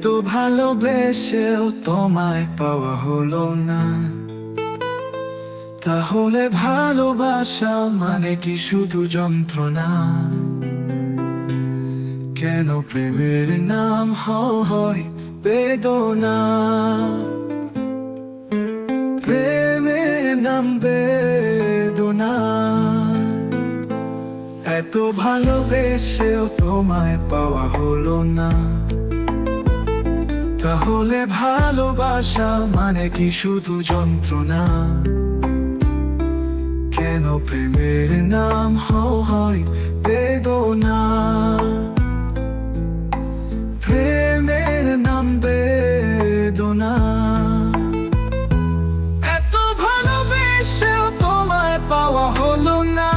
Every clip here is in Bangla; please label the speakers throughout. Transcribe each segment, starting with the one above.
Speaker 1: এত ভালোবেসেও তোমায় পাওয়া হলো না, তাহলে ভালোবাসা মানে কি শুধু যন্ত্রণা? কেন প্রেমের নাম হয় বেদনা? প্রেমের নাম বেদনা। এত ভালোবেসেও তোমায় পাওয়া হলো না, তাহলে ভালোবাসা মানে কি শুধু যন্ত্রণা? কেন প্রেমের নাম হয় বেদনা? প্রেমের নাম বেদনা। এত ভালোবেসেও তোমায় পাওয়া হলো না,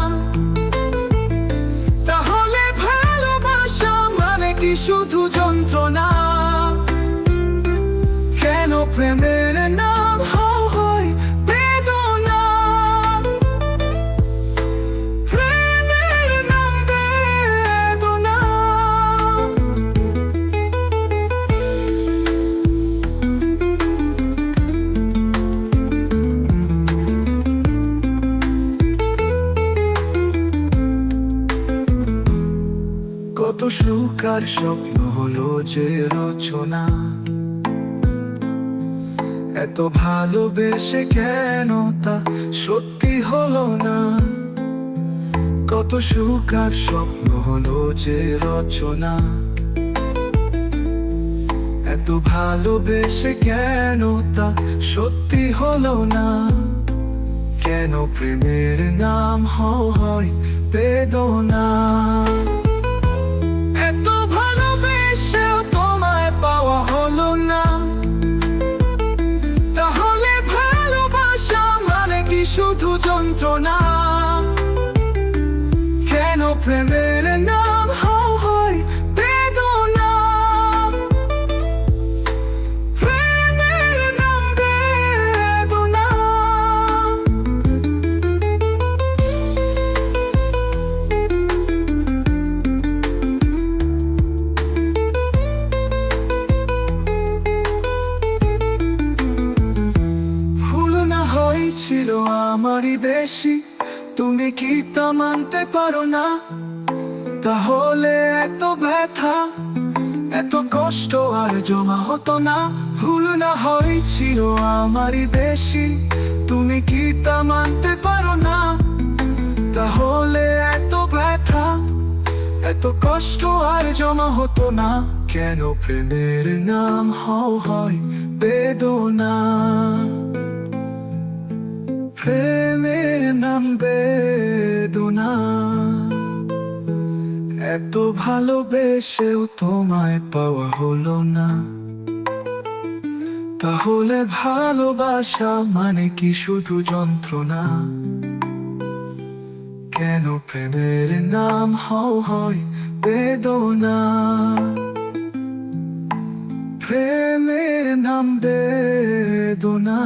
Speaker 1: তাহলে ভালোবাসা মানে কি শুধু যন্ত্রণা? কেন প্রেমের নাম হয় বেদনা? প্রেমের নাম বেদনা। কত সুখ আর স্বপ্ন হলো যে রচনা, এত ভালোবেসে কেন তা সত্যি হলো না? কত সুখ আর স্বপ্ন হলো যে রচনা, এত ভালোবেসে কেন তা সত্যি হলো না? কেন প্রেমের নাম হয় বেদনা? এত ভালোবেসেও তোমায় পাওয়া হলো না, তাহলে ভালোবাসা মানে কি শুধু যন্ত্রণা? কেন প্রেমের নাম হয় বেদনা? প্রেমের নাম বেদনা। ভুল না হয়েছিল আমারই বেশি, তুমি কি তা মানতে পারো না? তাহলে এত ব্যথা, এত কষ্ট আর জমা হতো না। ভুল না হয়েছিল আমারই বেশি, তুমি কি তা মানতে পারো না? তাহলে এত ব্যথা, এত কষ্ট আর জমা হতো না। কেন প্রেমের নাম হয় বেদনা? প্রেমের নাম বেদনা। এত ভালোবেসেও তোমায় পাওয়া হলো না, তাহলে ভালোবাসা মানে কি শুধু যন্ত্রণা? কেন প্রেমের নাম হয় বেদনা? প্রেমের নাম বেদনা।